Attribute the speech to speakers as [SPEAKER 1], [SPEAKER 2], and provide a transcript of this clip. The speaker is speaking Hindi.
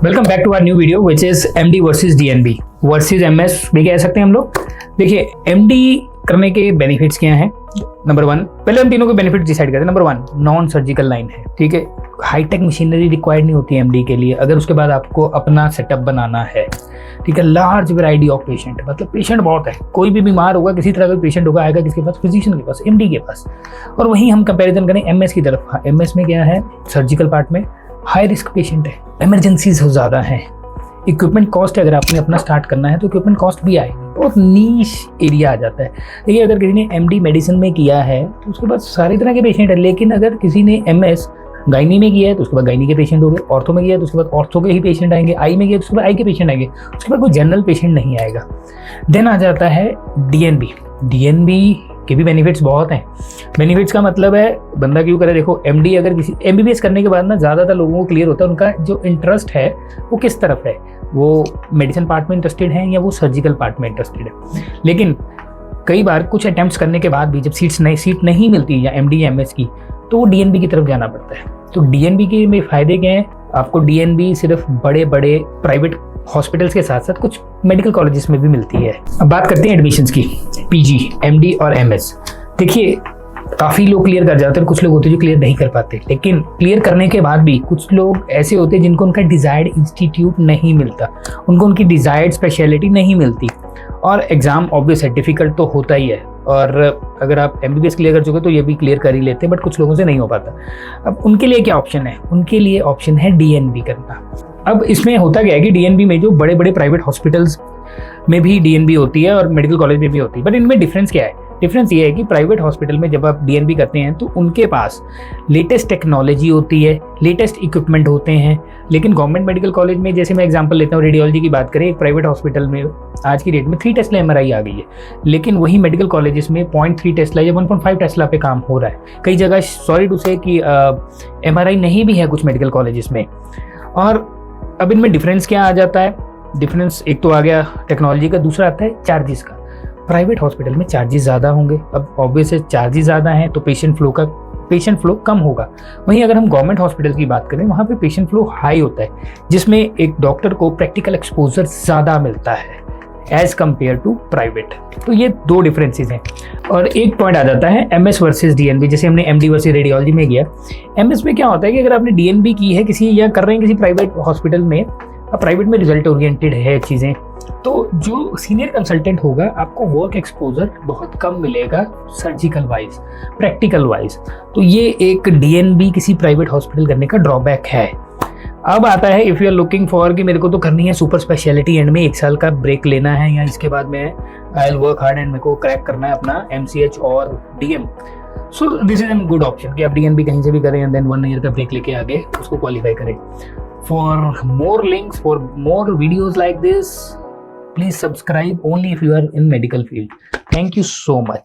[SPEAKER 1] Welcome back to our new video which is MD versus DNB versus MS भी कह सकते हैं हम लोग। देखिए एमडी करने के बेनिफिट्स क्या हैं। नंबर वन, पहले हम तीनों के बेनिफिट डिसाइड करते हैं। Number one, non surgical line है, ठीक है। हाईटेक मशीनरी रिक्वायर्ड नहीं होती है एमडी के लिए। अगर उसके बाद आपको अपना सेटअप बनाना है, ठीक है। लार्ज वैरायटी ऑफ पेशेंट, मतलब पेशेंट बहुत है। कोई भी बीमार होगा, किसी तरह का पेशेंट होगा, आएगा किसके पास? फिजिशियन के पास, एमडी के पास। और वहीं हम कंपैरिजन करें एमएस की तरफ। हाँ, एमएस में क्या है, सर्जिकल पार्ट में हाई रिस्क पेशेंट है, इमरजेंसीज ज़्यादा है। इक्विपमेंट कॉस्ट अगर आपने अपना स्टार्ट करना है तो इक्विपमेंट कॉस्ट भी आएगी, बहुत नीश एरिया आ जाता है। देखिए अगर किसी ने एमडी मेडिसिन में किया है तो उसके पास सारी तरह के पेशेंट है, लेकिन अगर किसी ने एमएस गायनी में किया है तो उसके बाद गायनी के पेशेंट हो गए, ऑर्थो में किया है तो उसके बाद ऑर्थो के ही पेशेंट आएंगे, आई में किया तो उसके बाद आई के पेशेंट आएंगे, उसके बाद कोई जनरल पेशेंट नहीं आएगा। देन आ जाता है डीएनबी। डीएनबी के भी बेनिफिट्स बहुत हैं। बेनिफिट्स का मतलब है बंदा क्यों करे। देखो एमडी अगर किसी एमबीबीएस करने के बाद ना ज़्यादातर लोगों को क्लियर होता है उनका जो इंटरेस्ट है वो किस तरफ है, वो मेडिसिन पार्ट में इंटरेस्टेड है या वो सर्जिकल पार्ट में इंटरेस्टेड है। लेकिन कई बार कुछ अटेम्प्ट्स करने के बाद भी जब सीट नहीं मिलती या एमडी या एमएस की, तो वो डीएनबी की तरफ जाना पड़ता है। तो डीएनबी के में फ़ायदे क्या हैं? आपको डीएनबी सिर्फ बड़े बड़े प्राइवेट हॉस्पिटल्स के साथ साथ कुछ मेडिकल कॉलेजेस में भी मिलती है। अब बात करते हैं एडमिशन्स की, पीजी, एमडी और एमएस। देखिए काफ़ी लोग क्लियर कर जाते हैं, कुछ लोग होते हैं जो क्लियर नहीं कर पाते। लेकिन क्लियर करने के बाद भी कुछ लोग ऐसे होते हैं जिनको उनका डिज़ायर्ड इंस्टीट्यूट नहीं मिलता, उनको उनकी डिज़ायर्ड स्पेशलिटी नहीं मिलती। और एग्ज़ाम ऑब्वियस है, डिफ़िकल्ट तो होता ही है। और अगर आप एमबीबीएस क्लियर कर चुके तो ये भी क्लियर कर ही लेते हैं, बट कुछ लोगों से नहीं हो पाता। अब उनके लिए क्या ऑप्शन है? उनके लिए ऑप्शन है डीएनबी करना। अब इसमें होता क्या है कि डीएनबी में जो बड़े बड़े प्राइवेट हॉस्पिटल्स में भी डीएनबी होती है और मेडिकल कॉलेज में भी होती है, बट इनमें डिफरेंस क्या है? डिफरेंस ये है कि प्राइवेट हॉस्पिटल में जब आप डीएनबी करते हैं तो उनके पास लेटेस्ट टेक्नोलॉजी होती है, लेटेस्ट इक्विपमेंट होते हैं। लेकिन गवर्नमेंट मेडिकल कॉलेज में, जैसे मैं एग्जांपल लेता हूँ रेडियोलॉजी की बात करें, एक प्राइवेट हॉस्पिटल में आज की डेट में 3 टेस्ला एमआरआई आ गई है, लेकिन वही मेडिकल कॉलेजेस में 0.3 टेस्ला या 1.5 टेस्ला पे काम हो रहा है। कई जगह सॉरी टू से कि एमआरआई नहीं भी है कुछ मेडिकल कॉलेजेस में। और अब इनमें डिफरेंस क्या आ जाता है? डिफरेंस एक तो आ गया टेक्नोलॉजी का, दूसरा आता है चार्जेस का। प्राइवेट हॉस्पिटल में चार्जेस ज़्यादा होंगे। अब ऑब्वियस है चार्जेस ज़्यादा हैं तो पेशेंट फ्लो कम होगा। वहीं अगर हम गवर्नमेंट हॉस्पिटल की बात करें, वहाँ पे पेशेंट फ्लो हाई होता है, जिसमें एक डॉक्टर को प्रैक्टिकल एक्सपोजर ज़्यादा मिलता है एज कम्पेयर टू प्राइवेट। तो ये दो डिफरेंसेस हैं। और एक पॉइंट आ जाता है एमएस वर्सेस डीएनबी। जैसे हमने एमडी वर्सेस रेडियोलॉजी में किया, एमएस में क्या होता है कि अगर आपने डीएनबी की है किसी या कर रहे हैं किसी प्राइवेट हॉस्पिटल में, प्राइवेट में रिजल्ट ओरिएंटेड है चीज़ें, तो जो सीनियर कंसल्टेंट होगा आपको वर्क एक्सपोजर बहुत कम मिलेगा सर्जिकल वाइज, प्रैक्टिकल वाइज। तो ये एक डीएनबी किसी प्राइवेट हॉस्पिटल करने का ड्रॉबैक है। अब आता है if you are looking for कि मेरे को तो करनी है सुपर स्पेशलिटी, एंड में 1 साल का ब्रेक लेना है या इसके बाद में I will work hard and मेरे को क्रैक करना है अपना एमसीएच और DM. So this is an good option कि आप डीएनबी कहीं से भी करें एंड देन 1 ईयर का ब्रेक लेके आगे उसको क्वालिफाई करें। For more links, for more videos like this, please subscribe only if you are in medical field. Thank you so much.